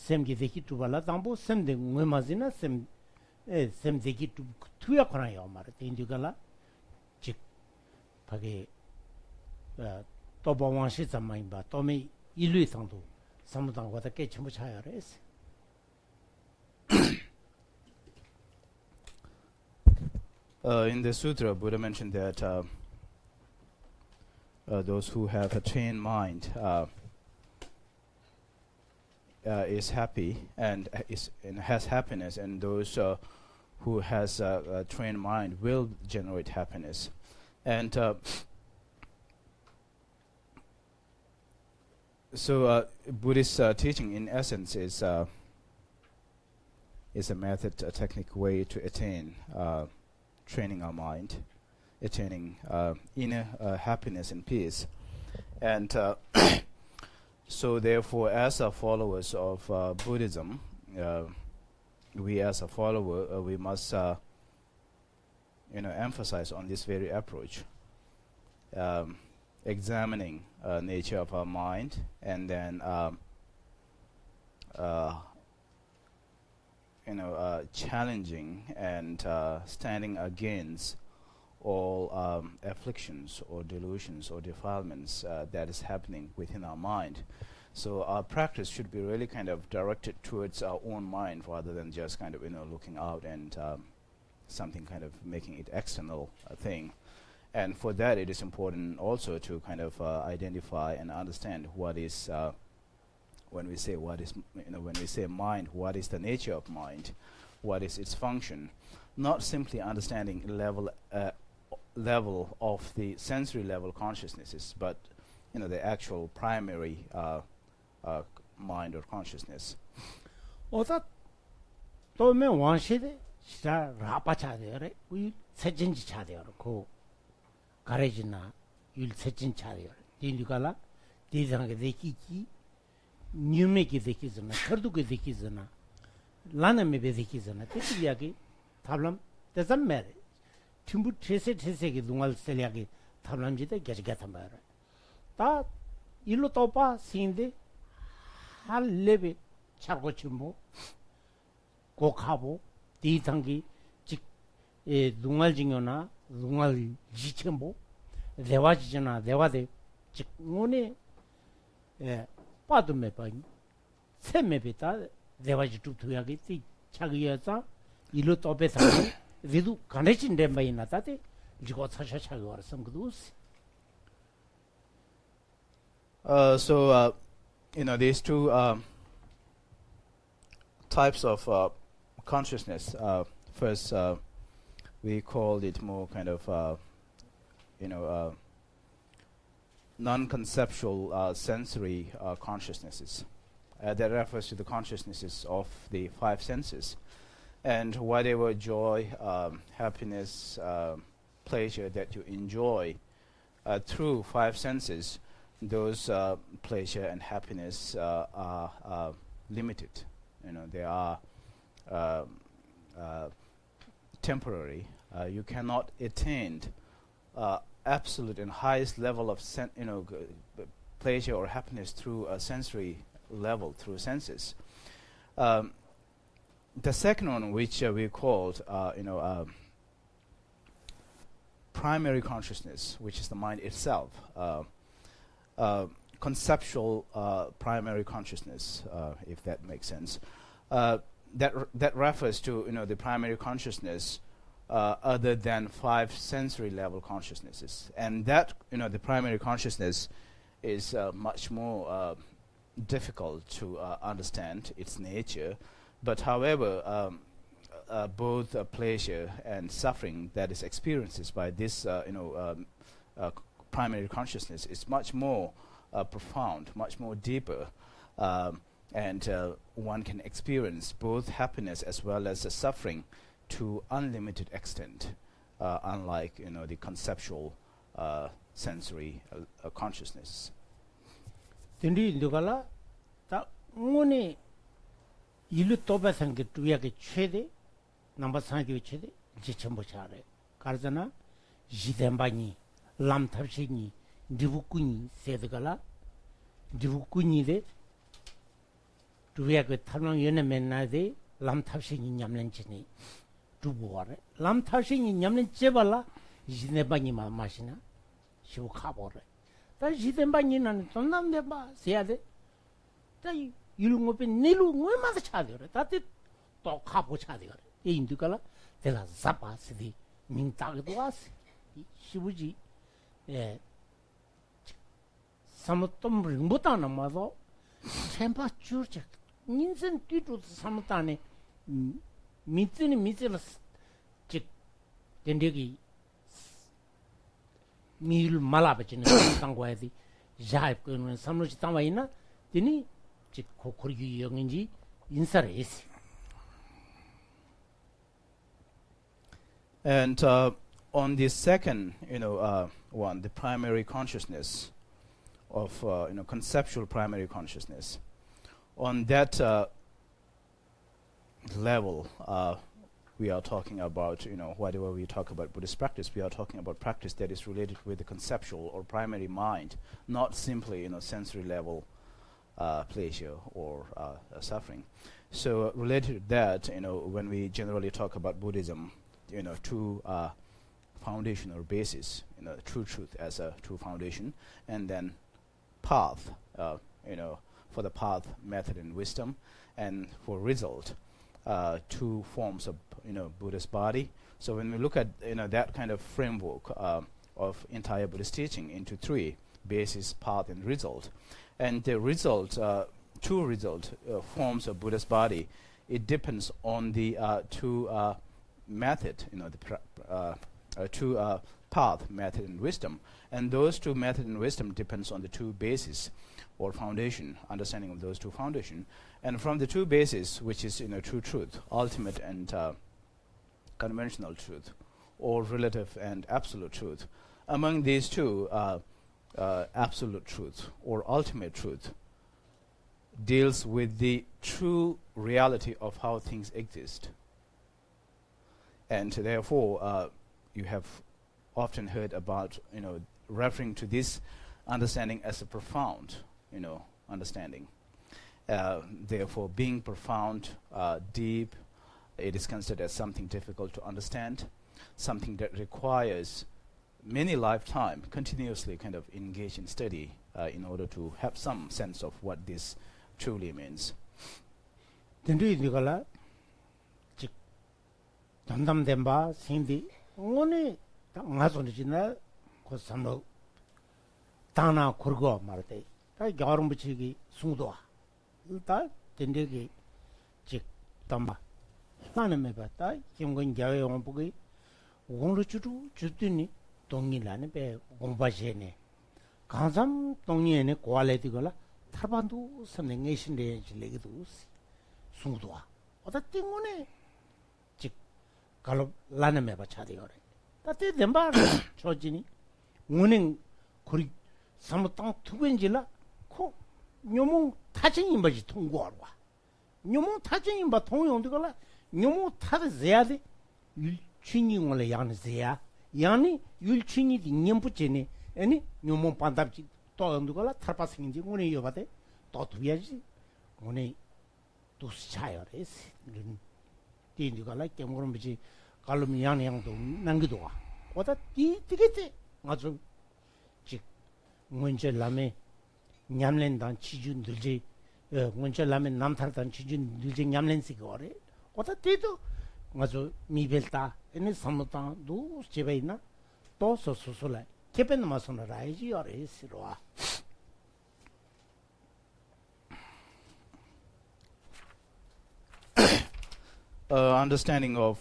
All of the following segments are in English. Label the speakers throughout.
Speaker 1: semgi deki tubala tambo sem de ngwemazina sem deki tuya kona yo mara tindugala chik page toba wanshi zamaimba tome ilui tangdo samudang wada ke chimbo chaya res.
Speaker 2: In the sutra, Buddha mentioned that those who have a trained mind is happy and has happiness, and those who has a trained mind will generate happiness. And so Buddhist teaching, in essence, is a method, a technique way to attain training our mind, attaining inner happiness and peace. And so therefore, as followers of Buddhism, we as a follower, we must emphasize on this very approach, examining nature of our mind, and then challenging and standing against all afflictions or delusions or defilements that is happening within our mind. So our practice should be really kind of directed towards our own mind, rather than just kind of looking out and something kind of making it external thing. And for that, it is important also to kind of identify and understand what is when we say what is when we say mind, what is the nature of mind, what is its function. Not simply understanding level of the sensory level consciousnesses, but the actual primary mind or consciousness.
Speaker 1: Oda tome wanshide shira rapa chadeyore ui sechenji chadeyore ko garejina ul sechin chadeyore dindukala dizange dekiki nyume ki dekizana kardu ki dekizana lana me be dekizana tetiyagi tablam tezam mere timbu tese ki dungal selyagi tablam jide gajgatamara ta illo topa sinde hal lebe chargo chimbo 고카보 디탕기 직 dungal jingona dungal jichembo 대화지잖아 대화대 직 오네 빠도메 바 셈메베다 대화지 뚝투야기 티 차기야자 일로 또베사 위두 가네진 렘바이 나타데 지고 사샤 차고 섬그두스.
Speaker 2: So these two types of consciousness. First, we called it more kind of non-conceptual sensory consciousnesses. That refers to the consciousnesses of the five senses, and whatever joy, happiness, pleasure that you enjoy through five senses, those pleasure and happiness are limited. They are temporary. You cannot attain absolute and highest level of pleasure or happiness through a sensory level, through senses. The second one, which we called primary consciousness, which is the mind itself, conceptual primary consciousness, if that makes sense. That refers to the primary consciousness other than five sensory level consciousnesses, and that the primary consciousness is much more difficult to understand its nature. But however, both pleasure and suffering that is experienced by this primary consciousness is much more profound, much more deeper. And one can experience both happiness as well as suffering to unlimited extent, unlike the conceptual sensory consciousness.
Speaker 1: Tindi indugala ta ngone ilu toba sange tuyage chede number sange chede jichembo chare karzana jidembani lam thabshini divukuni sedgala divukuni de 두야 그 탈망 연에 맨나데 람탑싱이 냠렌지니 두보아래 람탑싱이 냠렌 제발라 지네바니 마시나 시오 카보래 다 지네바니 나는 돈남데 봐 세야데 다 율응업에 내루 얼마나 차대래 다때 또 카보 차대래 이 인도가라 내가 잡아스디 민타기도 왔어 시부지 예 사무tom을 못하는 마도 템파 줄적 인생 뒤도 사무타네 미츠는 즉 된대기 미를 말아버지는 상과에서 자입 그는 삼루지 담아있나 되니 즉 고코리 영인지 인사를 했어.
Speaker 2: And on the second, one, the primary consciousness of, conceptual primary consciousness. On that level, we are talking about, whatever we talk about Buddhist practice, we are talking about practice that is related with the conceptual or primary mind, not simply, sensory level pleasure or suffering. So related to that, when we generally talk about Buddhism, two foundation or basis, true truth as a true foundation, and then path, for the path, method, and wisdom, and for result, two forms of, Buddhist body. So when we look at, that kind of framework of entire Buddhist teaching into three, basis, path, and result, and the result, two result forms of Buddhist body, it depends on the two method, two path, method, and wisdom. And those two method and wisdom depends on the two bases or foundation, understanding of those two foundation. And from the two bases, which is, true truth, ultimate and conventional truth, or relative and absolute truth, among these two, absolute truth or ultimate truth deals with the true reality of how things exist. And therefore, you have often heard about, referring to this understanding as a profound, understanding. Therefore, being profound, deep, it is considered as something difficult to understand, something that requires many lifetime continuously kind of engage in study in order to have some sense of what this truly means.
Speaker 1: 담담된바 생디 오늘 나서는 그 삼로 다나 고르고 말때 다 여름 붙이기 숭도와 일단 된대기 즉 담바 나는 매봤다 김건 겨에 온 보기 오늘 주더니 동일하는 배 공부하시네 간삼 동일에 고알레디고라 타반도 선행해신데 지레기도 숭도와 어다 띵오네 갈로 라는 매바 차대요래. 따때 덴바 초진이 운행 거리 삼땅 투벤질라 코 녀몽 타진이 바지 통과와. 녀몽 타진이 바 통용도 걸라 녀몽 타데 제야데 율친이 원래 양은 제야. 양이 율친이 냠부지네. 아니 녀몽 반답지 또는도 걸라 탈파생인지 오늘 여바데 또 두야지. 오늘 또 차요래. 디니가라 깨물음 비지 갈름 양양도 남기도 와. 어다 디티게테 아주 즉 먼저 라메 냠렌단 치준 들지 먼저 라메 남탈단 치준 들지 냠렌시가 오래. 어다 디도 아주 미벨다 에네 삼모탄도 집에 있나 또 소소소라 개변 마선을 라이지 오래 시로와.
Speaker 2: Understanding of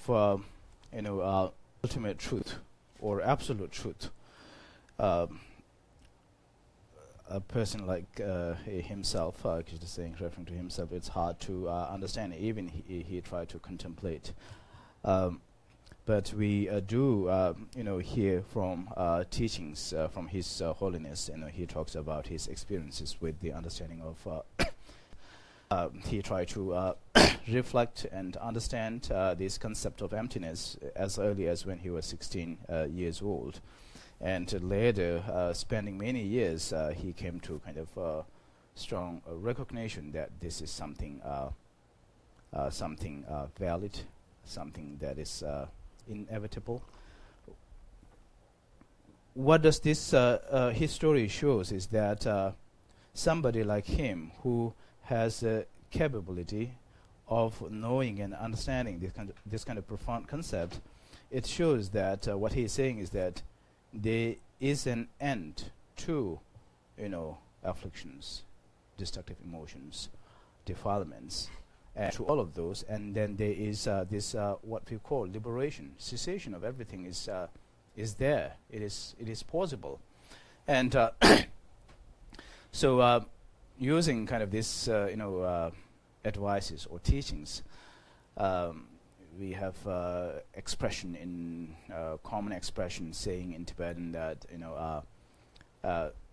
Speaker 2: ultimate truth or absolute truth. A person like himself, just saying, referring to himself, it's hard to understand. Even he tried to contemplate. But we do, hear from teachings from His Holiness. He talks about his experiences with the understanding of. He tried to reflect and understand this concept of emptiness as early as when he was 16 years old. And later, spending many years, he came to kind of strong recognition that this is something valid, something that is inevitable. What does this his story shows is that somebody like him who has a capability of knowing and understanding this kind of profound concept, it shows that what he is saying is that there is an end to, afflictions, destructive emotions, defilements, and to all of those, and then there is this what we call liberation, cessation of everything is there. It is possible, and so using kind of this advices or teachings, we have expression in common expression saying in Tibetan that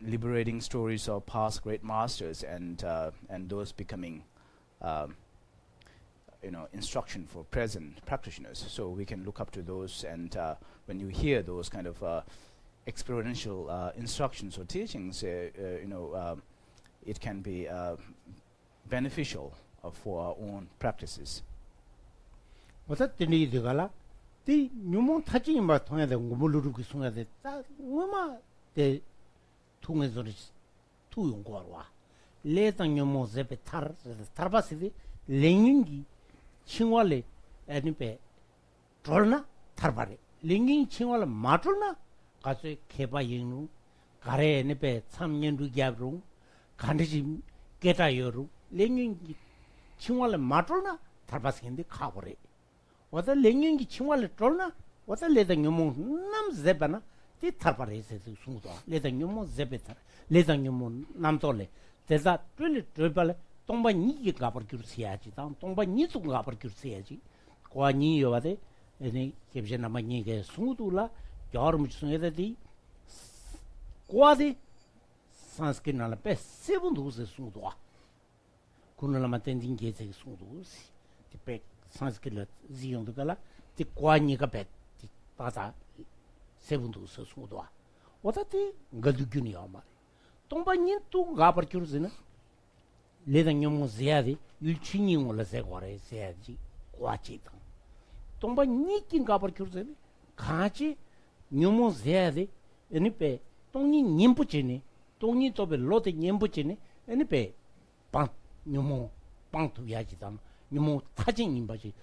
Speaker 2: liberating stories of past great masters and those becoming instruction for present practitioners. So we can look up to those, and when you hear those kind of experiential instructions or teachings, it can be beneficial for our own practices.
Speaker 1: What's the need to gala? The Numon touching about the Muluruki Sunga, that woman, the Tungas two Yungwa. Later, Numo Zepetar, the Tarbasidi, Lingi, Chingwale, Anipe, Trolna, Tarbari, Lingi, Chingwale, Matrona, Kasu, Keba Yinu, Kare, Nepe, Sam Yendu Gabru, Kandijim, Geta Yoru, Lingi, Chingwale, Matrona, Tarbasindi, Kabore. What a linking chimwale trolna, what a leather numo nam zebana, the tarpares to Suda, leather numo zebetar, leather numo namtole. There's that really triple tomba ni gapercursiaci, tomba ni to gapercursiaci, quani over there, any Kibjana Maniga Sudula, Yormuchunedi, Quadi, Sanskin on the best, 7 doses Sudua. Kunalamatending gates Sudus, the peg. Sanskrit Zion the Gala, the Quanica pet, the Pata, 7 to Sudua. What are the Gaduguni Omar? Tomba Nintu Gapercursin, Ledan Yomoziadi, Ulchini or Lazegore, Sergi, Quachita. Tomba Nikin Gapercursin, Kachi, Numoziadi, Enipe, Tony Nimpucini, Tony Tobe Lotte Nimpucini, Enipe, Pant Numo, Pant to Yajitam. You touching in Baji,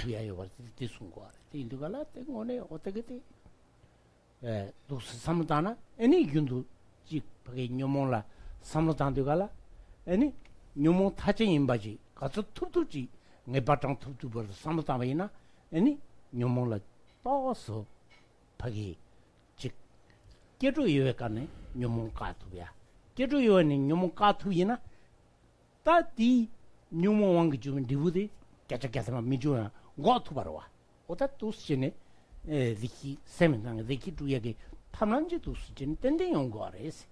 Speaker 1: we are this one. The Indugala, take on it or take it. Those Samutana, any Yundu, Jip, Numola, Samutan Dugala, any Numo touching in Baji, Kasu Tutuji, Nebatan Tutu, Samutamina, any Numola, also Pagi, Chick. Get to you a cane, Numon Katuya. Get to you any Numon Katuina, that the Numo Wang Jun Divudi, Catacasma Mijuna, got to Barwa. What that to Sine, the key Seminang, the key to Yagi, Tamanji to Sijin, tending on Gores.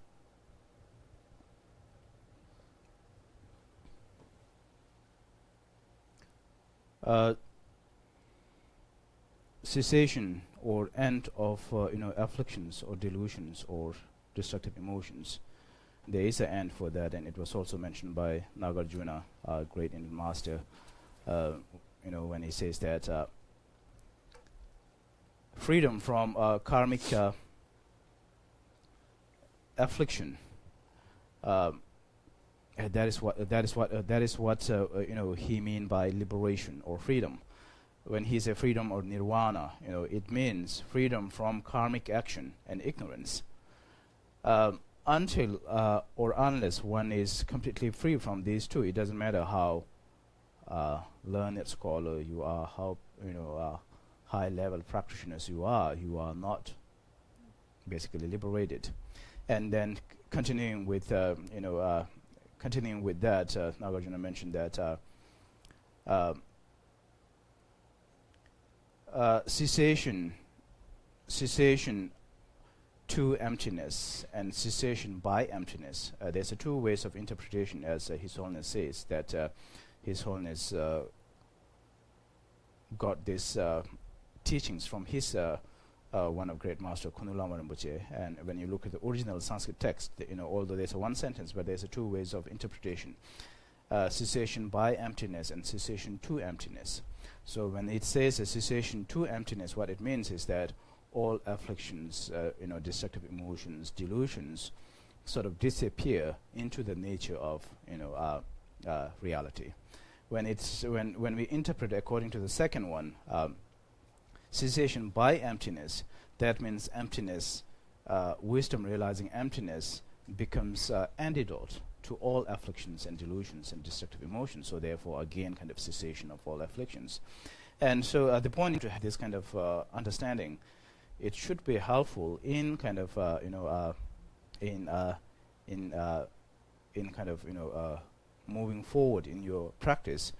Speaker 2: Cessation or end of afflictions or delusions or destructive emotions. There is an end for that, and it was also mentioned by Nagarjuna, our great Indian master, when he says that freedom from karmic affliction. That is what he mean by liberation or freedom. When he says freedom or nirvana, it means freedom from karmic action and ignorance. Until or unless one is completely free from these two, it doesn't matter how learned scholar you are, how high level practitioners you are not basically liberated. And then continuing with that, Nagarjuna mentioned that cessation to emptiness and cessation by emptiness. There's two ways of interpretation, as His Holiness says, that His Holiness got these teachings from his one of great master Kunulama Rinpoche. And when you look at the original Sanskrit text, although there's a one sentence, but there's a two ways of interpretation: cessation by emptiness and cessation to emptiness. So when it says a cessation to emptiness, what it means is that all afflictions, destructive emotions, delusions, sort of disappear into the nature of reality. When we interpret according to the second one, cessation by emptiness, that means emptiness, wisdom realizing emptiness becomes antidote to all afflictions and delusions and destructive emotions. So therefore, again, kind of cessation of all afflictions. And so the point to have this kind of understanding, it should be helpful in kind of moving forward in your practice.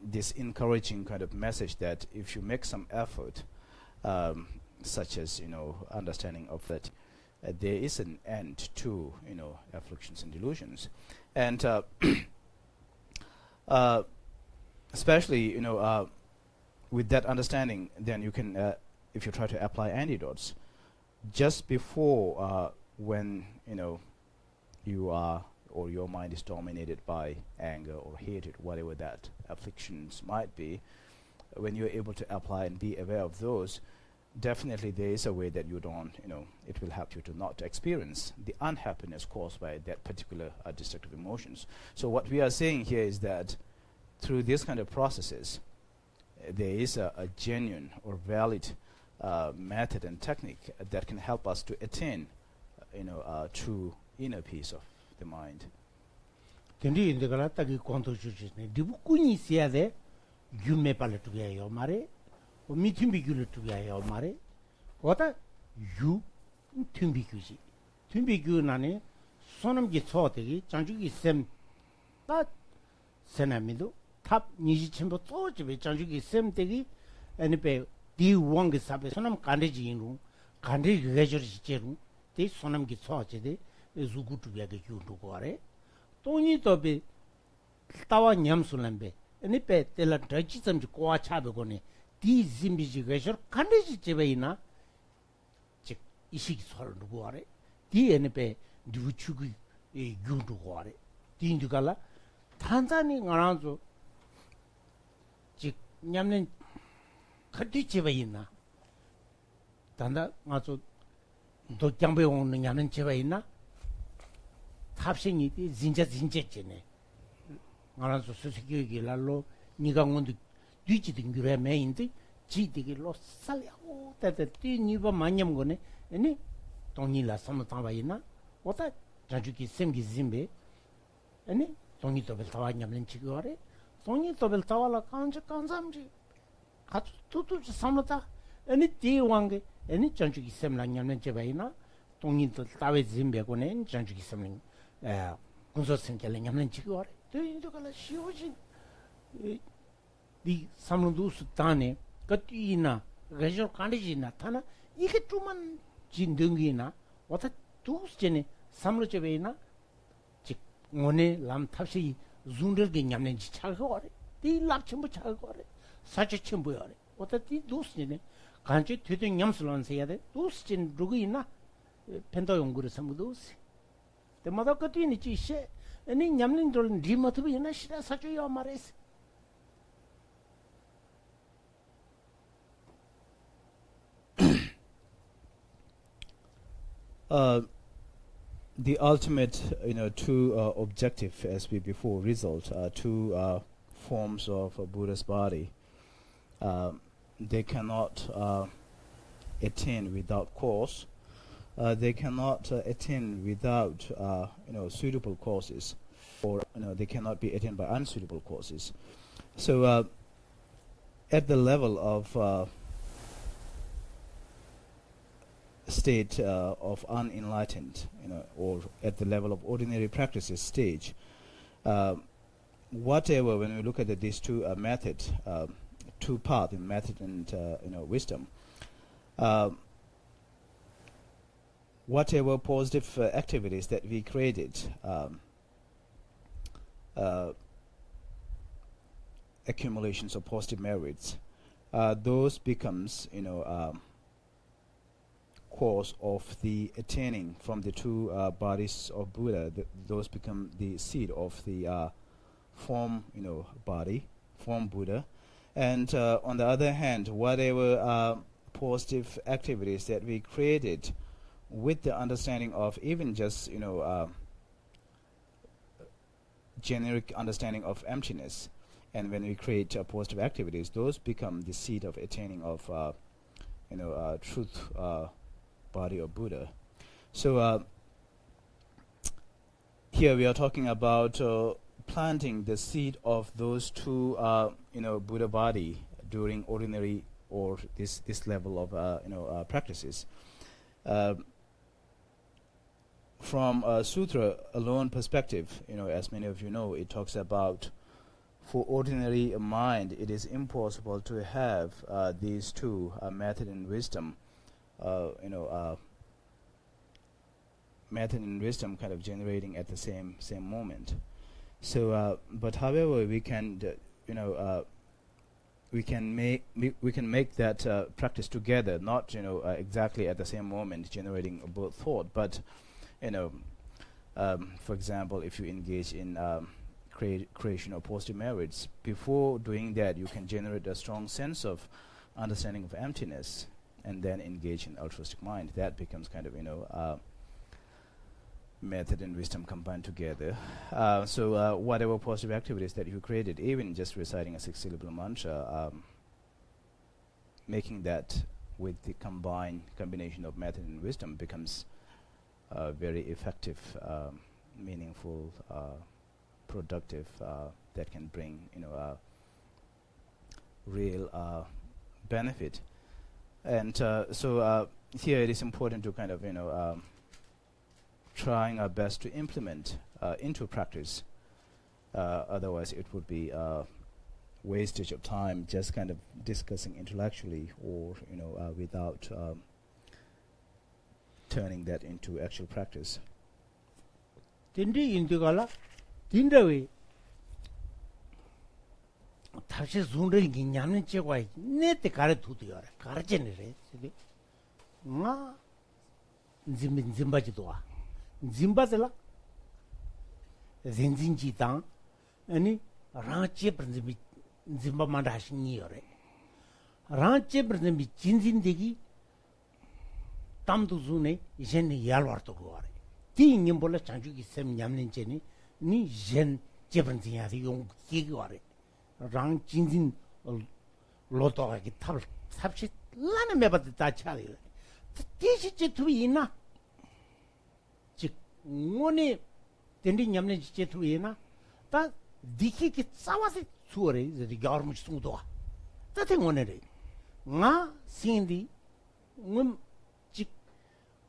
Speaker 2: This encouraging kind of message that if you make some effort, such as understanding of that, there is an end to afflictions and delusions, and especially with that understanding, then you can, if you try to apply antidotes just before when you are, or your mind is dominated by anger or hatred, whatever that afflictions might be, when you're able to apply and be aware of those, definitely there is a way that you don't, it will help you to not experience the unhappiness caused by that particular destructive emotions. So what we are saying here is that through these kind of processes, there is a genuine or valid method and technique that can help us to attain, true inner peace of the mind.
Speaker 1: Tendi indikala taki kwanto chuchine dibu kuni siade yume pale tuya yo mare o mitimbi gyulu tuya yo mare oda yu timbi gyuji timbi gyu nani sonam gi chotegi janju gi sem ta senamido 탑 니지 첨부 또 집에 janju sem tegi anipe di wang gi sabe sonam kandeji inu kande gejor jicheru te sonam gi chochede zugutu ya ge gyundu gore toni tobe tawa nyamsulambe anipe tela dachi samji kwa chabe gone di zimbi gejor kandeji jebe 직 이식이 서로 누구 아래 디 anipe 디우추기 gyundu gore di indukala 탄자니 가라서 직 냠는 그뒤 집에 있나 단다 가서 도 장배 오는 냐는 집에 있나 탑싱이 진짜지네 알아서 수수기기 날로 니가 온도 뒤지든 그래 매인데 지디기로 살려고 때때 니가 많이면 거네 아니 동일라 삼탄바 있나 어다 자주기 셈기 짐베 아니 동이 또 벨타와 냠는 지거래 동이 또 벨타와라 간잠지 같이 투투 삼다 아니 디왕게 아니 자주기 셈라 냠는 제바이나 동이 또 따외 짐베고네 자주기 셈는 군소 생결 냠는 지거래 또인도 갈라 시오진 디 삼론두스 타네 그티나 레저 칸디지나 타나 이게 좀만 진등이나 어다 두스제네 삼로제베이나 직 오네 람탑시 준들게 냠는지 차거래 디 랍침부 차거래 사체 침부여래 어다 디 두스제네 간지 되든 냠슬런 세야데 두스진 누구이나 펜도 연구를 삼두스 때마다 그티니 지셰 아니 냠는 돌 리모트비나 시라 사주요 말레스
Speaker 2: the ultimate, two objective, as we before result, two forms of a Buddha's body. They cannot attain without cause. They cannot attain without, suitable causes, or they cannot be attained by unsuitable causes. So, at the level of state of unenlightened, or at the level of ordinary practices stage, whatever, when we look at these two methods, two paths in method and wisdom, whatever positive activities that we created, accumulations of positive merits, those becomes course of the attaining from the two bodies of Buddha. Those become the seed of the form, body, form Buddha. And on the other hand, whatever positive activities that we created with the understanding of even just, generic understanding of emptiness, and when we create positive activities, those become the seed of attaining of truth body of Buddha. So here we are talking about planting the seed of those two Buddha body during ordinary or this level of practices. From a sutra alone perspective, as many of you know, it talks about for ordinary mind, it is impossible to have these two, method and wisdom, method and wisdom kind of generating at the same moment. So, but however, we can, we can make that practice together, not exactly at the same moment generating both thought, but for example, if you engage in creation of positive merits, before doing that, you can generate a strong sense of understanding of emptiness, and then engage in altruistic mind. That becomes kind of method and wisdom combined together. So whatever positive activities that you created, even just reciting a 6-syllable mantra, making that with the combination of method and wisdom becomes very effective, meaningful, productive, that can bring real benefit. And so here it is important to kind of trying our best to implement into practice. Otherwise it would be wastage of time just kind of discussing intellectually, or without turning that into actual practice.
Speaker 1: Tindi indigala tindawe 다시 순들이 냐는 제과 네때 가르 두디요. 가르제네래. 지금 나 짐바지도 와. 짐바들라 젠진지당 아니 라체 프린지비 짐바만다 하시니요래. 라체 프린지비 진진데기 담도 주네 이제는 야르와도 거래. 띵님 볼라 장주기 셈 냠는 제니 니젠 제번지야디 용 기거래. 랑 진진 로또가기 탑을 삽시 라는 매바드 다 차려. 대시제 투이 있나? 즉 오늘 된디 냠네 제 투이 있나? 다 디키기 싸와서 수어래. 이제 가르무 숨도 와. 다 생원에래. 나 신디 즉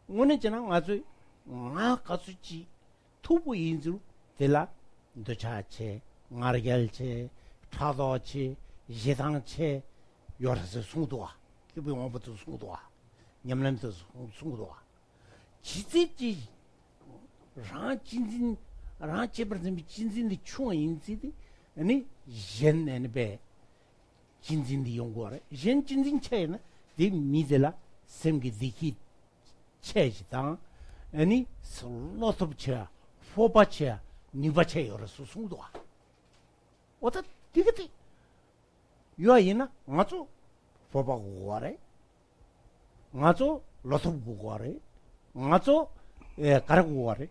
Speaker 1: 오늘 저랑 아주 나 가수지 투부 인줄 될라 너 자체 나르겔체 차도치 예상체 여러서 송도와 기본부터 송도와 냠람도 송도와 지지지 라진진 라체버든 진진의 추인지디 아니 젠네베 진진의 용거래 젠 진진체는 디 미들라 생기디키 체지당 아니 솔로톱체 포바체 니바체 여러서 송도와 어다 디게티 유아이나 맞죠? 포바고 거래. 맞죠? 로토고 거래. 맞죠? 예, 가라고 거래.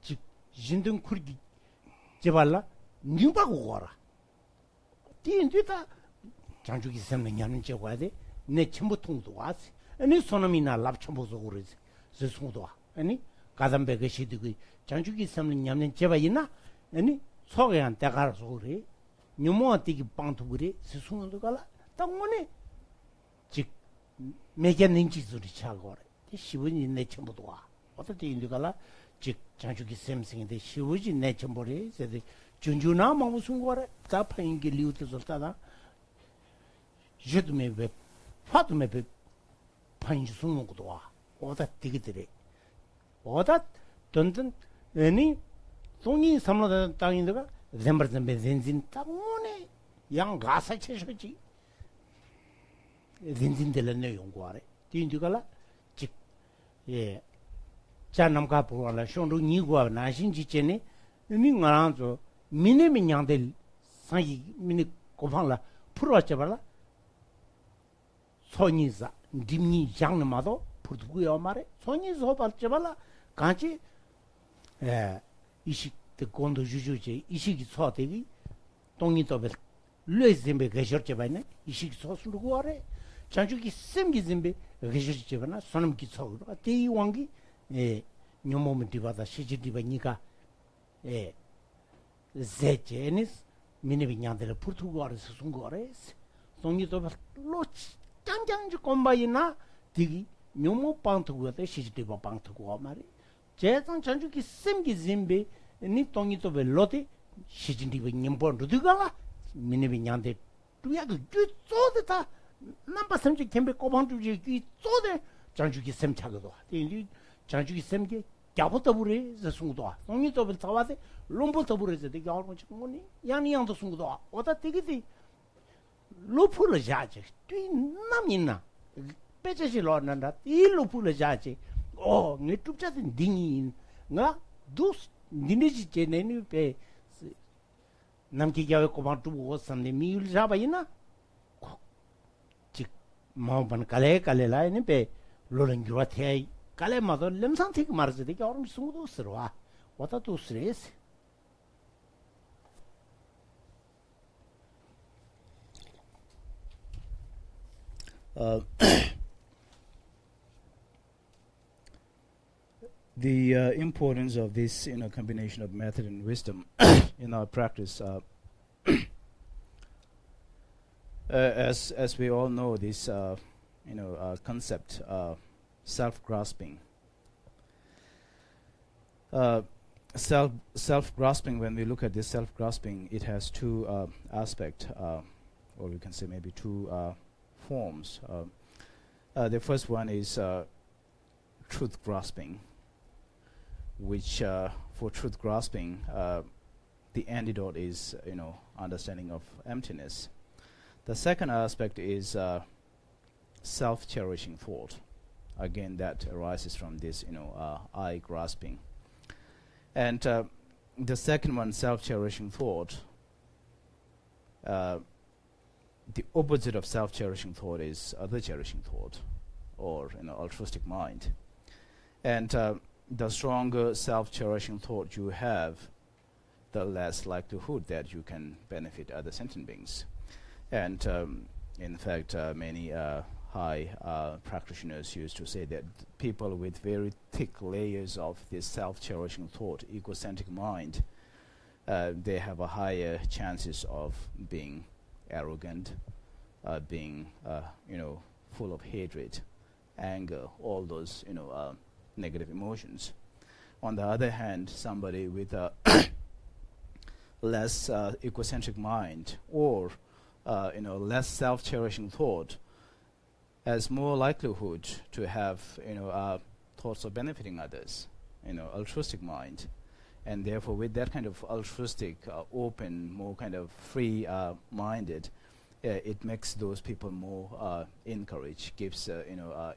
Speaker 1: 즉 진등 쿠르기 제발라 뉴바고 거라. 띠인디다 장주기 셈냐는 제과데 내 전부 통도 왔어. 아니 소놈이나 랍첨보서 그러지. 스스모도 와. 아니 가담베 것이도 장주기 셈냐는 제바이나 아니 소개한 때가서 그래. 뉴모한테 빵도 그래. 스승도 갈라. 땅원에 즉 매견인지 소리 차고 그래. 시분이 내 전부도 와. 어떻게 인도 갈라. 즉 장주기 셈생인데 시우지 내 전부래. 그래서 준주나 무슨 거래. 자파인 게 리우트 좋다다. 제도메베 파도메베 판지 숨는 것도 와. 어다 되게들이. 어다 던던 아니 송이 삼로다 땅인데가 zemberzembe zenzin tamone yang gasa chesoji zenzin delene yongware tindigala 직 예 잔남가 보라 쇼로 니고 나신지 제네 니 ngaranzo minemi nyangde sangi mini kopangla 풀어져봐라 손이자 dim니 장나마도 부두고요 말에 손이 소발져봐라 같이 이식 때 건도 주주제 이식이 소되기 동이도벨 뢰즘베 게셔져봐네 이식 소스루고 아래 자주기 셈기 즘베 게셔져봐나 손음기 소로 대이왕기 녀몸 디바다 시지디바니까 제제니스 미니비냥들 포르투갈에서 순거레스 동이도벨 로치 짱짱지 콤바이나 디기 녀모 빵투고데 시지디바 빵투고 말이 제상 전주기 셈기 즘베 니 동이도벨 로티 시진디바 님본도 디가라 미니비냥데 두야그 쭈쏘데다 넘버 3지 캠베 꼬방주지 기 쏘데 장주기 셈 차거도 이 장주기 셈게 갸부터 부레 저승도 동이도 벌타와데 롬부터 부레제 되게 알고 싶으니 양이양도 승도 오다 되게디 로프를 자지 뒤 남이나 빼제지로 난다 이 로프를 자지 네 뚝자든 딩이 나 두스 니네지 제네니 빼 남기 겨에 꼬방 두고 산데 미울 잡아이나 마음반 칼레라이네 베 로랭규라테 칼레마도 렘상틱 마르즈데 겨름 숭도 쓰러와 와타도 스트레스
Speaker 2: the importance of this combination of method and wisdom in our practice as we all know this concept self-grasping self-grasping when we look at this self-grasping it has two aspects or we can say maybe two forms the first one is truth grasping which for truth grasping the antidote is understanding of emptiness. The second aspect is self-cherishing thought. Again, that arises from this, I grasping. And the second one, self-cherishing thought, the opposite of self-cherishing thought is other-cherishing thought, or altruistic mind. And the stronger self-cherishing thought you have, the less likelihood that you can benefit other sentient beings. And in fact, many high practitioners used to say that people with very thick layers of this self-cherishing thought, egocentric mind, they have a higher chances of being arrogant, being full of hatred, anger, all those negative emotions. On the other hand, somebody with a less egocentric mind or less self-cherishing thought has more likelihood to have thoughts of benefiting others, altruistic mind, and therefore with that kind of altruistic, open, more kind of free minded, it makes those people more encouraged, gives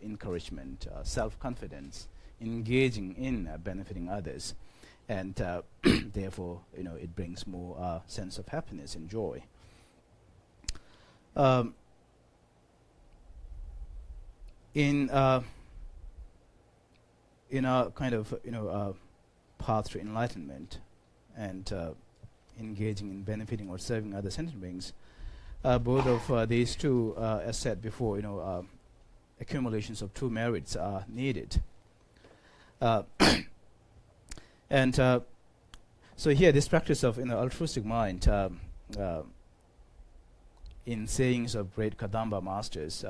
Speaker 2: encouragement, self-confidence, engaging in benefiting others, and therefore it brings more sense of happiness and joy. In our kind of path to enlightenment and engaging in benefiting or serving other sentient beings, both of these two, as said before, accumulations of two merits are needed. And so here, this practice of altruistic mind, in sayings of great Kadamba masters,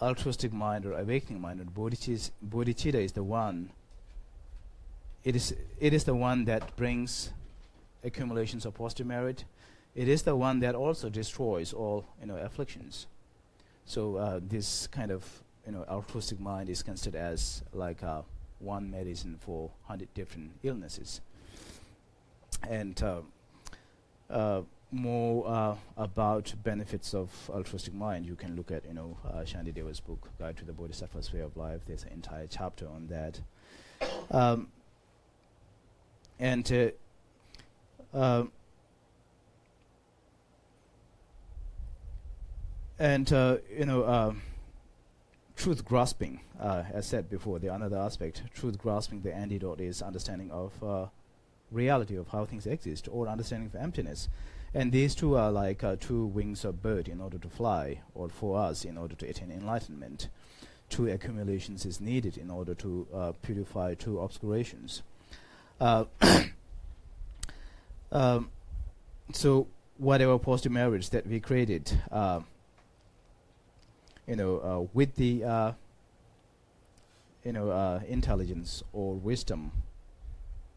Speaker 2: altruistic mind or awakening mind or bodhicitta is the one. It is the one that brings accumulations of positive merit. It is the one that also destroys all afflictions. So this kind of altruistic mind is considered as like one medicine for 100 different illnesses. And more about benefits of altruistic mind, you can look at Shanti Deva's book Guide to the Bodhisattva's Way of Life. There's an entire chapter on that. Um, and truth grasping, as said before, the another aspect, truth grasping, the antidote is understanding of reality of how things exist, or understanding of emptiness. And these two are like two wings of bird in order to fly, or for us in order to attain enlightenment. Two accumulations is needed in order to purify two obscurations. So whatever positive merits that we created, with the intelligence or wisdom,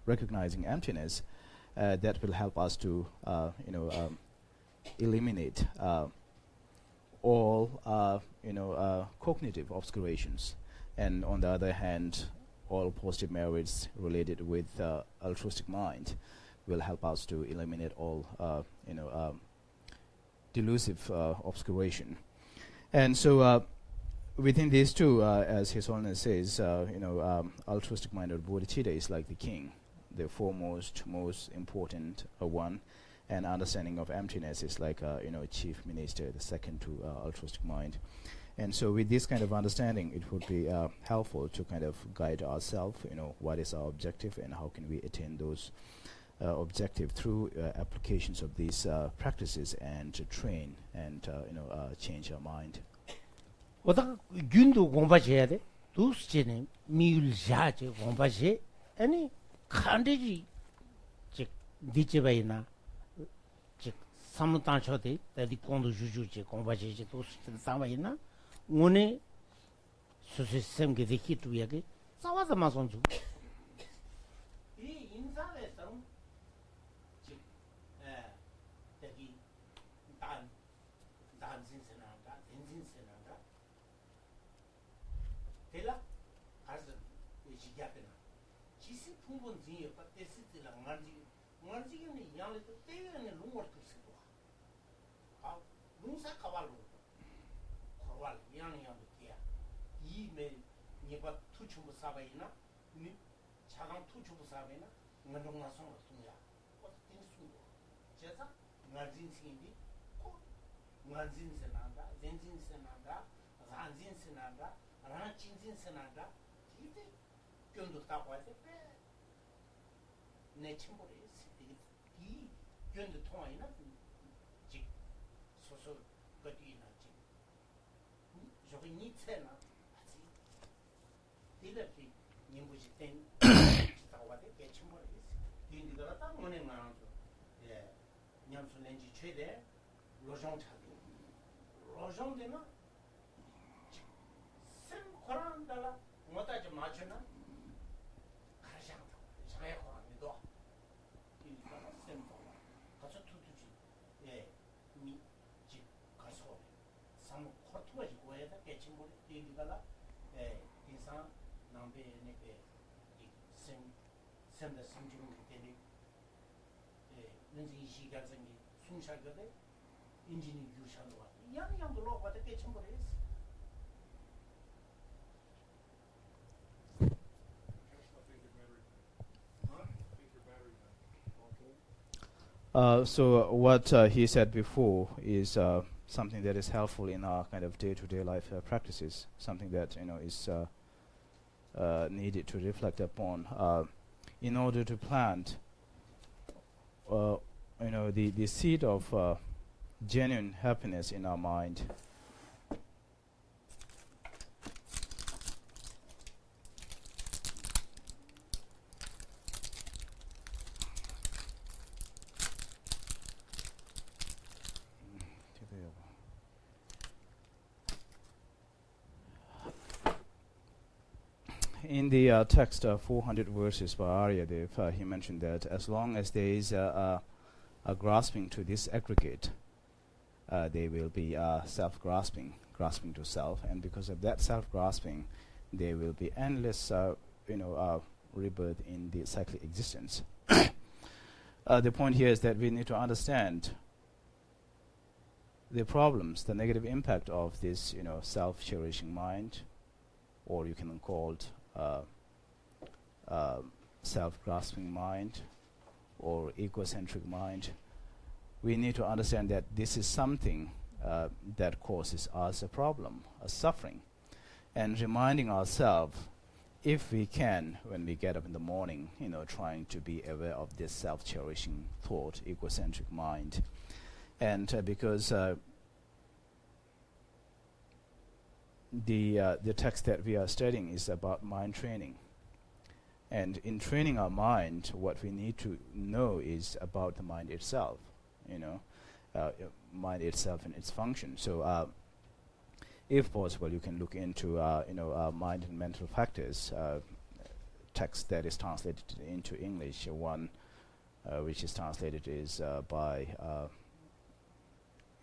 Speaker 2: recognizing emptiness, that will help us to eliminate all cognitive obscurations, and on the other hand, all positive merits related with altruistic mind will help us to eliminate all delusive obscuration. And so within these two, as His Holiness says, altruistic mind or bodhicitta is like the king, the foremost, most important one, and understanding of emptiness is like chief minister, the second to altruistic mind. And so with this kind of understanding, it would be helpful to kind of guide ourselves, what is our objective and how can we attain those objective through applications of these practices, and to train and change our mind.
Speaker 1: 오다 균도 공부해야 돼. 두스제는 미울자제 공부해. 아니 칸데지 즉 니제바이나 즉 사무탄초데 다디 콘도 주주제 공부해지 두스제 상바이나 오늘 수시샘게 데키투야게 싸와서 마선주. 이 인사에 따른 즉 대기 단신세나가 된신세나가 데라 가서 지기하거나 지시 풍분 뒤에 빠테스티라 말지기는 양을 또 때에는 롱을 쓰고 아 농사 가발로 거발 양양도 돼야 이메 니바 투추부 사바이나 니 차강 투추부 사바이나 응동나성 같은야 어떻게 쓰고 제가 말진신이 꼭 말진세나다 젠진세나다 잔진세나다 라나 진진세나다 이때 견도 따고 와야 돼. 내 친구를 이 견도 통하이나 즉 소소 거기나 즉 저기 니체나 아직 이렇게 님부지 땡 따고 와야 돼. 내 친구를 인디가 딱 뭐네 말하죠. 예 냠순렌지 최대 로정 차기 로정 되나 코란달라 뭐다지 맞추나 가샹도 장애 코란이도 이니까 셈도 가서 투투지 예미집 가서 상 코트와지 고에다 개침물 이니가라 인상 남베네게 이셈 셈다 삼중 때니 왠지 이 시각적인 숨ሻ거든 인진이 유산도 와 양양도 로가다 개침물이
Speaker 2: So what he said before is something that is helpful in our kind of day-to-day life practices, something that is needed to reflect upon in order to plant the seed of genuine happiness in our mind. In the text, 400 verses by Aryadev, he mentioned that as long as there is a grasping to this aggregate, there will be self-grasping, grasping to self, and because of that self-grasping, there will be endless, rebirth in the cyclic existence. The point here is that we need to understand the problems, the negative impact of this, self-cherishing mind, or you can call it self-grasping mind or egocentric mind. We need to understand that this is something that causes us a problem, a suffering, and reminding ourselves, if we can, when we get up in the morning, trying to be aware of this self-cherishing thought, egocentric mind. And because the text that we are studying is about mind training. And in training our mind, what we need to know is about the mind itself, mind itself and its function. So if possible, you can look into mind and mental factors, text that is translated into English. One which is translated is by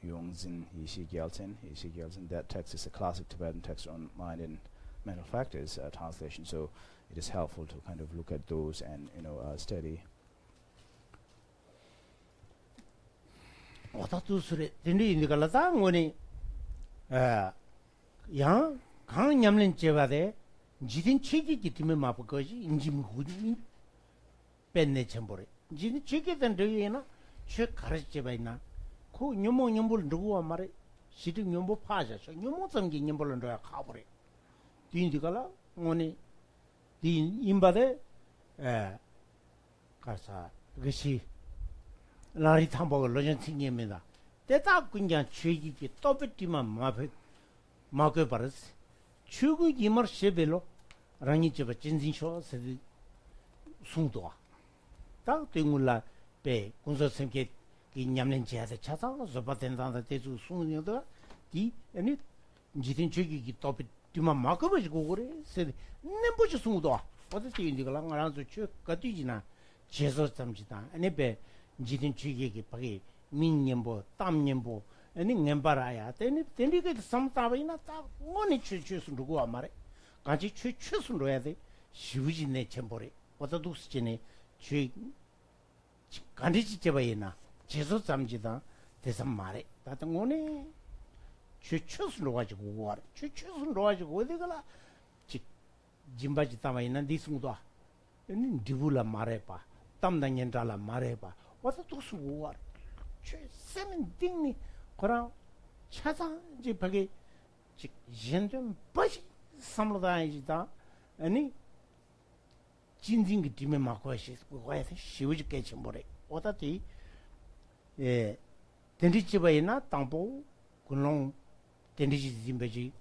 Speaker 2: Yongzin Yishi Gyaltsen. That text is a classic Tibetan text on mind and mental factors translation. So it is helpful to kind of look at those and study.
Speaker 1: 양 강냠len 제바데 지딘 체기기 팀에 마포거지 인짐 후니 뺀내 첨보래 지딘 체기던 저기나 최 가르쳐 봐이나 그 녀모 녀볼 누구와 말에 시득 녀모 파자서 녀모 성기 녀볼은 저야 가버래 뒤인디가라 오니 뒤 임바데 가사 그것이 라리 탐복을 로전 튕깁니다 때다 그냥 체기기 또베티만 마그 바르스 추구 이머 셰벨로 라니 쳬바 진진쇼 세디 숭도아 딱 땡울라 베 군서 semke 이 냠낸 제한테 찾아서 저바된다는 대주 숭녀도 이 아니 지진 저기 또베 뒤만 마그 버지고 그래 세디 nem보지 숭도아 어떻게 인디가랑 알아서 쭉 가디지나 제서 잠지다 아니 베 지진 저기 바기 민년보 땀년보 아니 냠바라야 때니게 삼타바이나 딱 원이 추추스 누구 말해 같이 추추스 넣어야 돼 시우지네 첨보래 어디도 쓰지네 쥐 간디지 제바이나 제소 잠지다 대선 말해 다들 원이 추추스 넣어가지고 와 추추스 넣어가지고 어디가라 짐바지 담아있는 디스무도 아니 디불라 말해봐 땀당년달라 말해봐 어디도 쓰고 추 세면 띵니 그럼 차상 이제 밖에 젠좀 빠지 삼로다이다 아니 진진기 뒤에 막고 시 그거에서 쉬우지게 첨보래 어다지 덴디집에나 땅보 군롱 덴디지 짐베지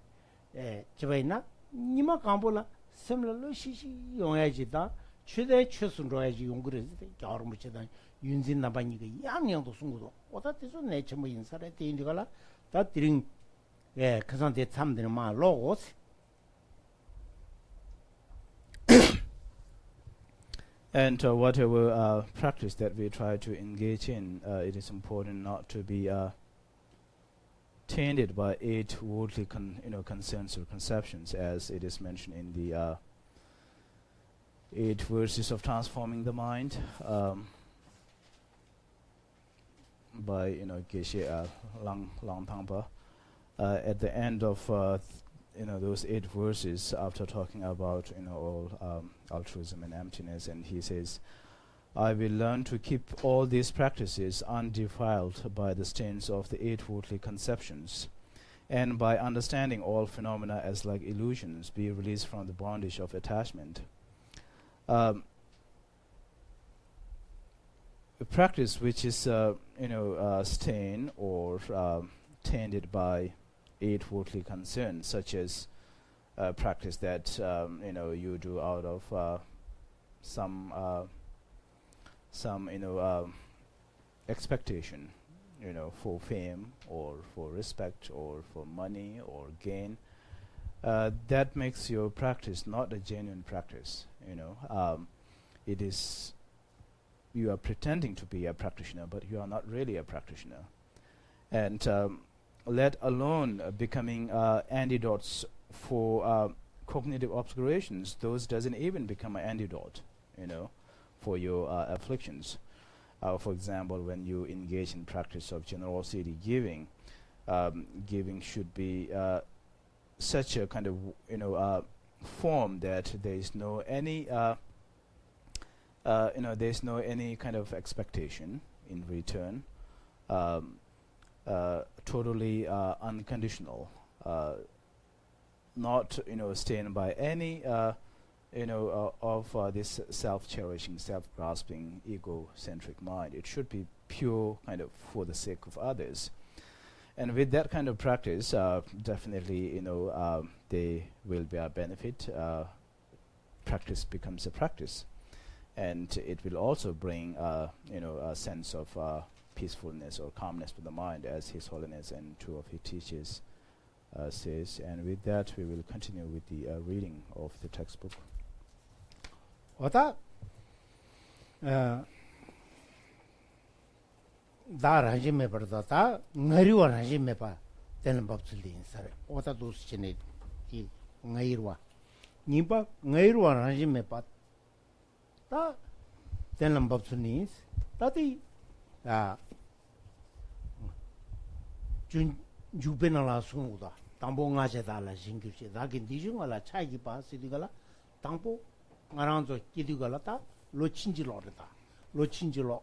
Speaker 1: 집에나 니마 감볼라 semlo shishi 용해지다 최대 최순로야지 용그래서 겨울무치다 윤진 나바니가 양양도 숨고도 어다때서 내처뭐 인사를 때인지가라 다 드링 그상대 참되는 마 로고스
Speaker 2: And whatever practice that we try to engage in, it is important not to be tainted by 8 worldly concerns or conceptions, as it is mentioned in the 8 verses of transforming the mind by Geshe Lang Tangpa. At the end of those 8 verses, after talking about all altruism and emptiness, and he says, I will learn to keep all these practices undefiled by the stains of the 8 worldly conceptions, and by understanding all phenomena as like illusions, be released from the bondage of attachment. A practice which is stained or tainted by 8 worldly concerns, such as practice that you do out of some expectation, for fame or for respect or for money or gain, that makes your practice not a genuine practice. It is, you are pretending to be a practitioner, but you are not really a practitioner. And let alone becoming antidotes for cognitive obscurations, those doesn't even become an antidote, for your afflictions. For example, when you engage in practice of generosity giving, giving should be such a kind of form that there is no any there's no any kind of expectation in return, totally unconditional, not stained by any of this self-cherishing, self-grasping, egocentric mind. It should be pure, kind of for the sake of others. And with that kind of practice, definitely, there will be a benefit. Practice becomes a practice, and it will also bring, a sense of peacefulness or calmness to the mind, as His Holiness and two of his teachers says. And with that, we will continue with the reading of the textbook.
Speaker 1: Oda da rajime bardata ngariwa rajime pa ten babsulin sare oda dos chine ti ngairwa nipa ngairwa rajime pa ta ten babsulin tati jun jubenala sumuda tambo ngaje dala jingkyuche dagin dijungala chaigi pa sidigala tambo ngaranzo kidigala ta lo chinjilor다 lo chinjilo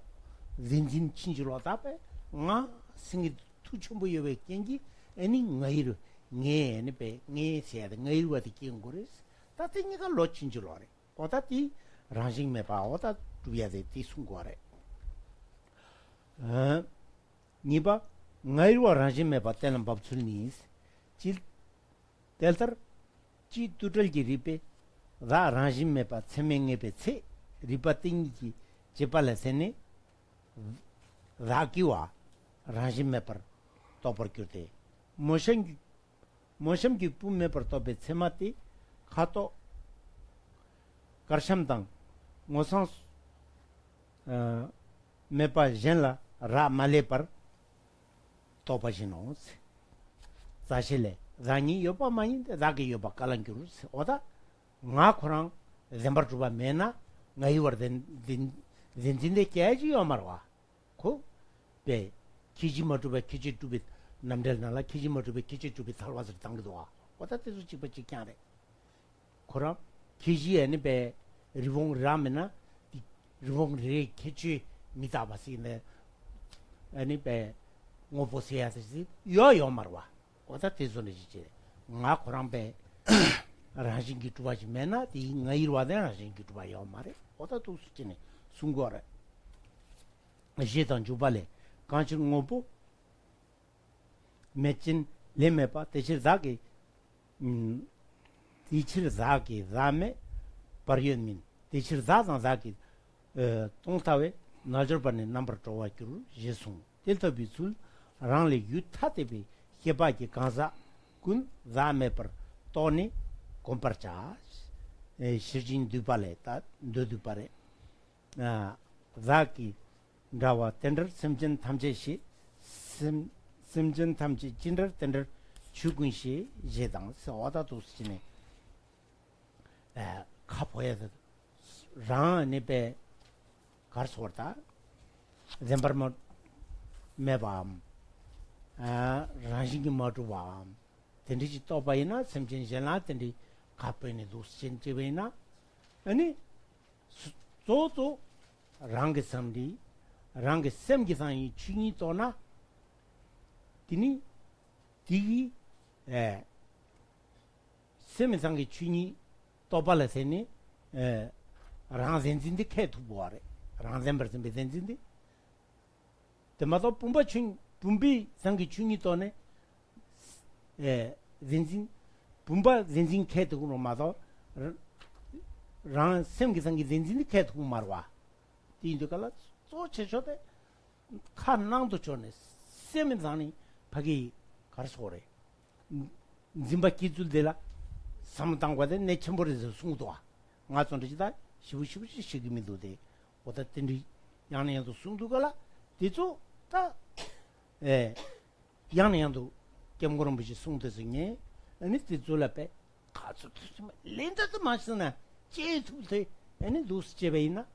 Speaker 1: zinjin chinjilo tape nga singi tuchumbo yewe kengi eni ngairu nge ne pe nge seade ngairu wa tikingores ta tinga lo chinjilore oda ti rajing me pa oda tuya de ti sungore niba ngairu wa rajing me pa telam babsulnis chil teltar chi tutal gi ripe da rajing me pa tsemenge pe tse ripating ki chepala sene rakiwa rajim me par topar kyute mosham ki pum me par tobe semati khato karsham tang ngosang me pa jenla ra male par topa jinons sashile zani yopa mayin dagi yopa kalankirus oda nga khurang zembar chuba mena ngai war den zinjinde kyaji yomarwa ko be kiji motube kiji tube namdel nala kiji motube kiji tube thalwazir tangdwa oda tesu chipachi kyare khora kiji ene be rivong ramena rivong re kiji mitabasi ne ene be ngoposia sisi yomarwa oda tesu ne jiche nga khorang be rajingi tubaji mena di ngairwa de rajingi tuba yomare oda tu suchine sungore jetan jubale kanchir ngopo mechin lemepa techir zaki tichir zaki zame paryon techir zazan zaki tongtawe najarpane number towa kiru jesung telta bisul rangli yutatebe heba ki kanza kun zame par toni comparcha shirjin dupale ta do dupare zaki dawa tender simjen thamje shi simjen thamje jinder tender chugun shi jedang soda dosine khapoya ran ne be karsorta zembar mo mebam rajing motu bam tendi ji to bayina simjen jela tendi kapene dosjen jebena ani so rang samdi rang semgi sanyi chini tona tini digi sem sangi chini topala sene rang zenzindi ketu boare rang zember sembe zenzindi temato pumba ching pumbi sangi chini tone zenzin pumba zenzin ketu kuno mato rang semgi sangi zenzindi ketu kumarwa tindu kala so chechote kan nangdo chone semen zani pagi karsore zimba kizul dela samtangwa de nechembore de sungdoa nga chonjida shibu shigimi dode oda tendi yana yando sungdu kala tizu ta yana yando kemgorom bichi sungde zinge ani tizu lape katsu lenda to masna chetulte ani dus chebeina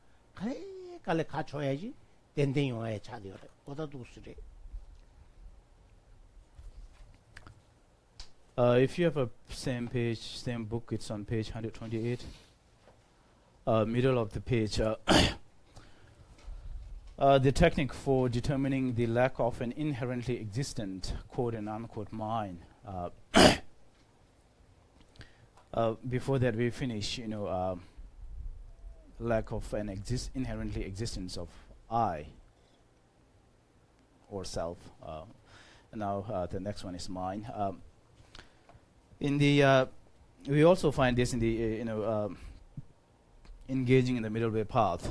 Speaker 1: kale kachoyaji denden yo에 차디어래 보다 두스레
Speaker 2: If you have a same page, same book, it's on page 128. Middle of the page. The technique for determining the lack of an inherently existent quote and unquote mind. Before that we finish, lack of an inherently existence of I or self. Now the next one is mine. In the we also find this in the engaging in the middle way path.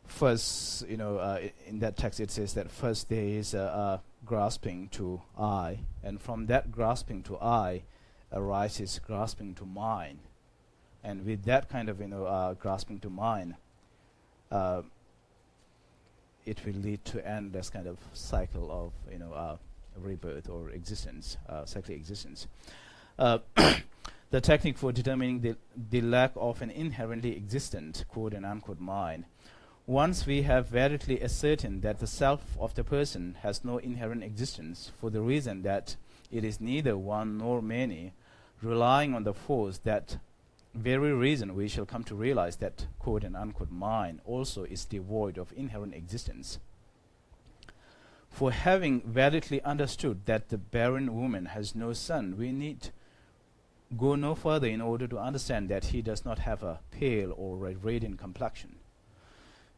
Speaker 2: First, in that text it says that first there is a grasping to I, and from that grasping to I arises grasping to mine, and with that kind of grasping to mine, it will lead to endless kind of cycle of rebirth or existence, cyclic existence. The technique for determining the lack of an inherently existent quote and unquote mind. Once we have validly ascertained that the self of the person has no inherent existence for the reason that it is neither one nor many, relying on the force, that very reason we shall come to realize that quote and unquote mind also is devoid of inherent existence. For having validly understood that the barren woman has no son, we need go no further in order to understand that he does not have a pale or a radiant complexion.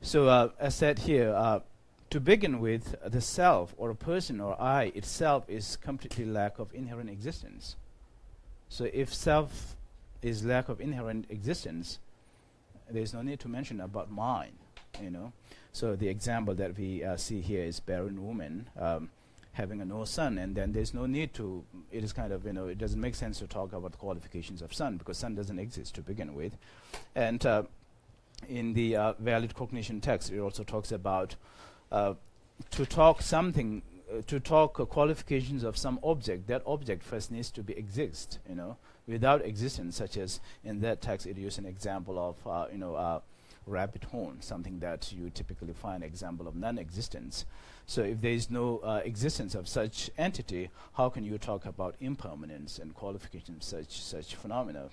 Speaker 2: So as said here, to begin with, the self or a person or I itself is completely lack of inherent existence. So if self is lack of inherent existence, there's no need to mention about mind, So the example that we see here is barren woman having a no son, and then there's no need to, it is kind of, it doesn't make sense to talk about the qualifications of son, because son doesn't exist to begin with. And in the valid cognition text, it also talks about to talk something, to talk qualifications of some object, that object first needs to be exist, without existence, such as in that text it used an example of, rabbit horn, something that you typically find example of non-existence. So if there is no existence of such entity, how can you talk about impermanence and qualifications of such phenomena,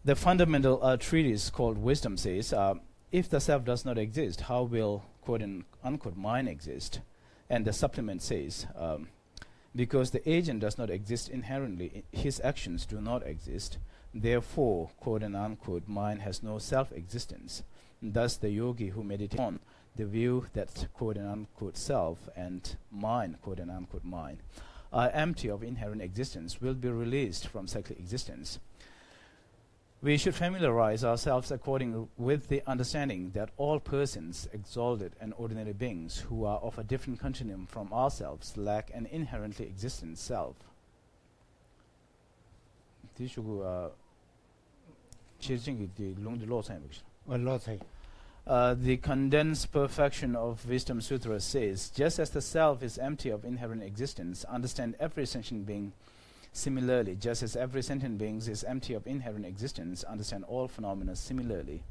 Speaker 2: The fundamental treatise called Wisdom says, if the self does not exist, how will quote and unquote mind exist? And the supplement says, because the agent does not exist inherently, his actions do not exist. Therefore, quote and unquote, mind has no self-existence. Thus, the yogi who meditates on the view that quote and unquote self and mind, quote and unquote mind, are empty of inherent existence will be released from cyclic existence. We should familiarize ourselves according with the understanding that all persons, exalted and ordinary beings, who are of a different continuum from ourselves, lack an inherently existent self. The condensed perfection of Wisdom Sutra says, just as the self is empty of inherent existence, understand every sentient being similarly. Just as every sentient being is empty of inherent existence, understand all phenomena similarly.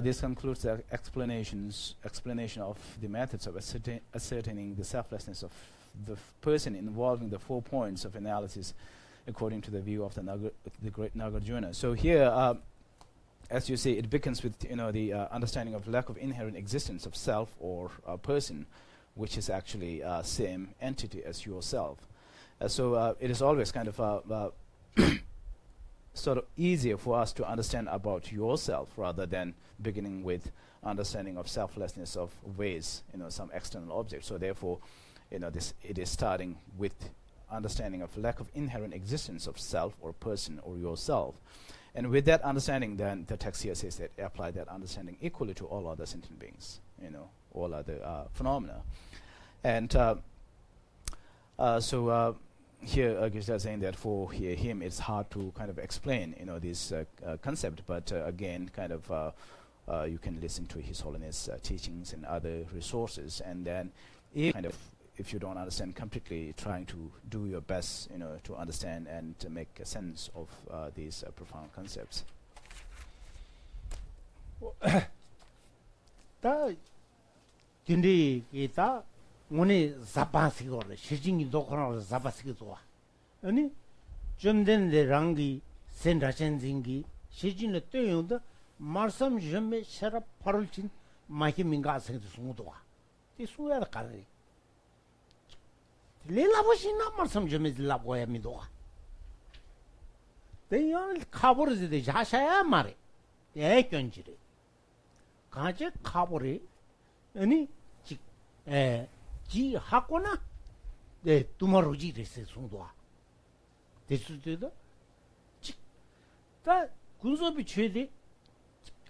Speaker 2: This concludes the explanation of the methods of ascertaining the selflessness of the person involving the 4 points of analysis according to the view of the great Nagarjuna. So here, as you say, it begins with the understanding of lack of inherent existence of self or person, which is actually same entity as yourself. So it is always kind of sort of easier for us to understand about yourself rather than beginning with understanding of selflessness of ways, some external object. So therefore, it is starting with understanding of lack of inherent existence of self or person or yourself. And with that understanding, then the text here says that apply that understanding equally to all other sentient beings, all other phenomena. And so here Krishna is saying that for him it's hard to kind of explain, this concept, but again, kind of you can listen to His Holiness teachings and other resources, and then if you don't understand completely, trying to do your best, to understand and to make a sense of these profound concepts.
Speaker 1: 다 진리 기타 오늘 잡아시고 시진이 도코나 잡아시고 아니 좀 된데 랑기 센다센징기 시진의 때용도 말씀 좀 셔라 파를진 마히민가 생도 숨도와 이 수야다 가리 레라보시나 말씀 좀 라고야 미도와 대연 카보르지데 자샤야 말이 예 견지리 가제 카보리 아니 지 하거나 네 두마로지 됐어 송도와 됐을때도 다 군소비 최대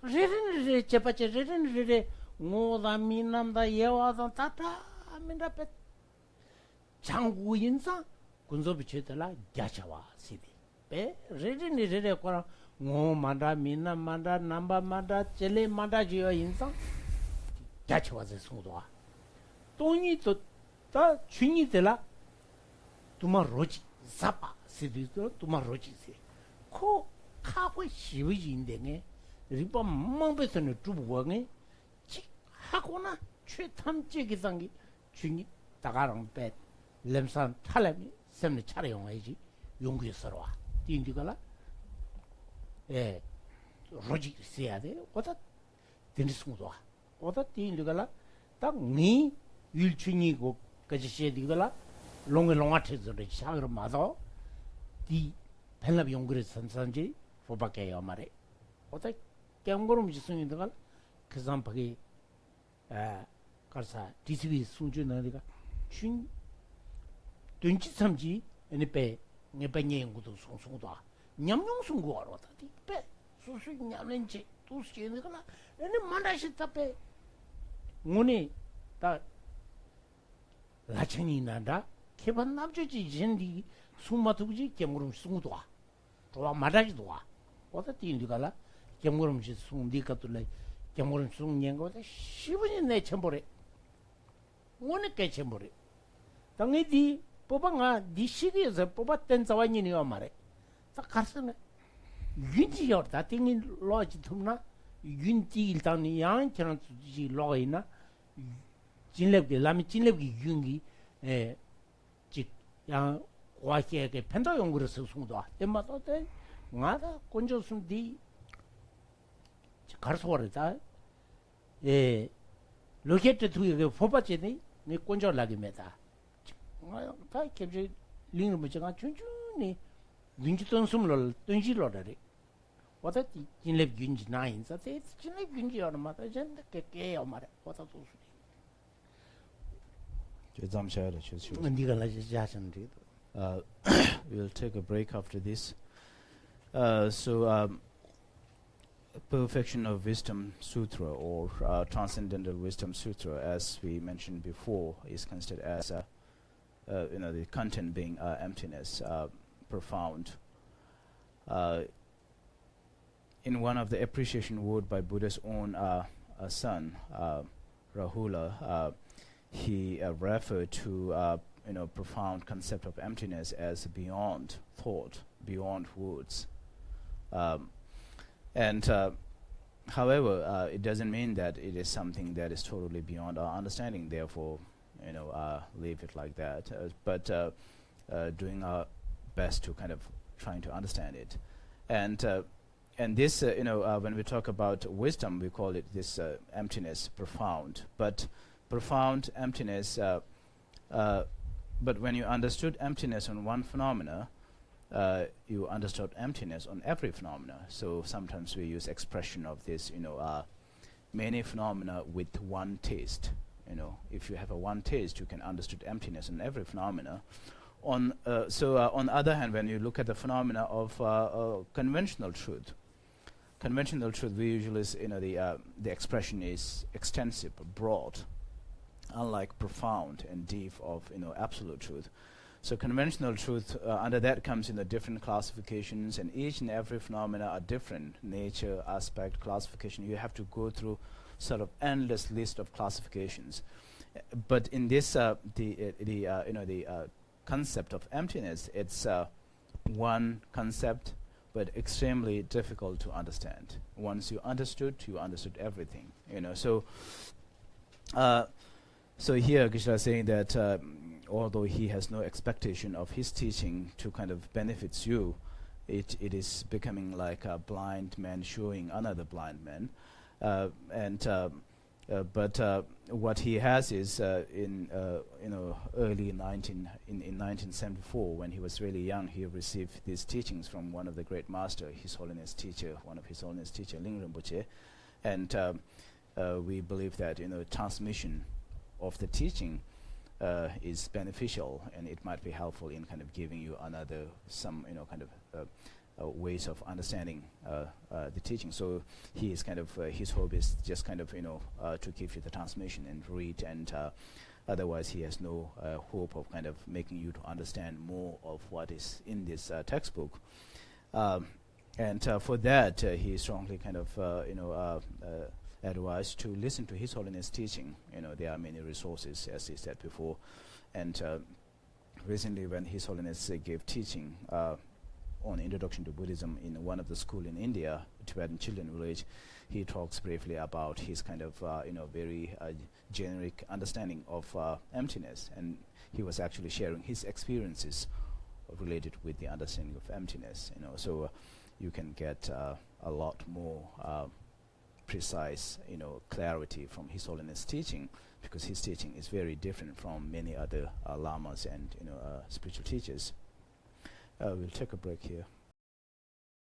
Speaker 1: 레렌레 제빠체 레렌레 ngo다 미남다 예와다 따따 민다페 장구 인상 군소비 최대라 야샤와 시디 배 레렌레 거라 ngo 만다 미남 만다 남바 만다 젤레 만다 지어 인상 야샤와서 송도와 돈이 또다 춘이 되라 두마로지 사파 시디도 두마로지세 코 카고 시위인데네 리바 멍베서는 두부왕에 지 하고나 최탐지기 상기 춘이 다가랑 배 렘산 탈레미 셈네 차례용하지 용기서와 딘디가라 예 로지 세야데 어다 딘스무도와 어다 딘디가라 딱니 율춘이고 까지시디가라 롱아트즈를 샤그로 마도 디 벨랍 용그레 선선지 포바케요 말에 어다 경고름 지승인데가 그 삼파기 가사 디스비 순주나리가 춘 든지 삼지 에네페 네페nye 연구도 송송도 냠용 송고하러 다디 빼 수수 냠는지 두시니가 에네 만다시 tap에 오니 다 라천이 난다 개반 남주지 진디 숨마두지 개무름 숨도 와 좋아 말하지도 와 어디 인디가라 개무름 숨디가 둘래 개무름 숨년거다 10분이 내 첨보래 오늘 게 첨보래 당연히 뽑아가 니 시기에서 뽑았던 자원이니요 말해 딱 가서는 윤지였다 띵이 로지 tum나 윤지 일단 양처럼 지 로이나 진렙게 라미 진렙게 윤기 양 과학계 펜더 연구를 쓰송도 때마다 때 나다 건조순디 가르소르다 로켓 투게 포바체니 네 건조라게 메다 다 캡제 링을 뭐가 춘춘이 윤지던 숨을 던지러래 와다티 진렙 윤지 나인사 때 진렙 윤지 얼마다 전데 깨요 말해 와다 도수
Speaker 2: We'll take a break after this. Perfection of Wisdom Sutra or Transcendental Wisdom Sutra, as we mentioned before, is considered as the content being emptiness, profound. In one of the appreciation word by Buddha's own son, Rahula, he referred to profound concept of emptiness as beyond thought, beyond words, however, it doesn't mean that it is something that is totally beyond our understanding. Therefore, leave it like that. But doing our best to kind of trying to understand it, and this, when we talk about wisdom, we call it this emptiness, profound. But profound emptiness, but when you understood emptiness on one phenomena, you understood emptiness on every phenomena. So sometimes we use expression of this, many phenomena with one taste. If you have a one taste, you can understood emptiness on every phenomena. On the other hand, when you look at the phenomena of conventional truth, we usually, the expression is extensive, broad, unlike profound and deep of absolute truth. So conventional truth, under that comes in the different classifications, and each and every phenomena are different nature, aspect, classification. You have to go through sort of endless list of classifications. But in this, the concept of emptiness, it's one concept, but extremely difficult to understand. Once you understood everything. So So here Geshe is saying that although he has no expectation of his teaching to kind of benefits you, it is becoming like a blind man showing another blind man. But what he has is in early 1974, when he was really young, he received these teachings from one of the great master, His Holiness teacher, Ling Rinpoche, and we believe that transmission of the teaching is beneficial, and it might be helpful in kind of giving you another some ways of understanding the teaching. So he is kind of his hope is just kind of to give you the transmission and read, and otherwise he has no hope of kind of making you to understand more of what is in this textbook. And for that he strongly kind of advised to listen to His Holiness teaching. There are many resources, as he said before, and recently when His Holiness gave teaching on Introduction to Buddhism in one of the school in India, Tibetan Children Village, he talks briefly about his kind of very generic understanding of emptiness, and he was actually sharing his experiences related with the understanding of emptiness. So you can get a lot more precise clarity from His Holiness teaching, because his teaching is very different from many other lamas and spiritual teachers. We'll take a break here.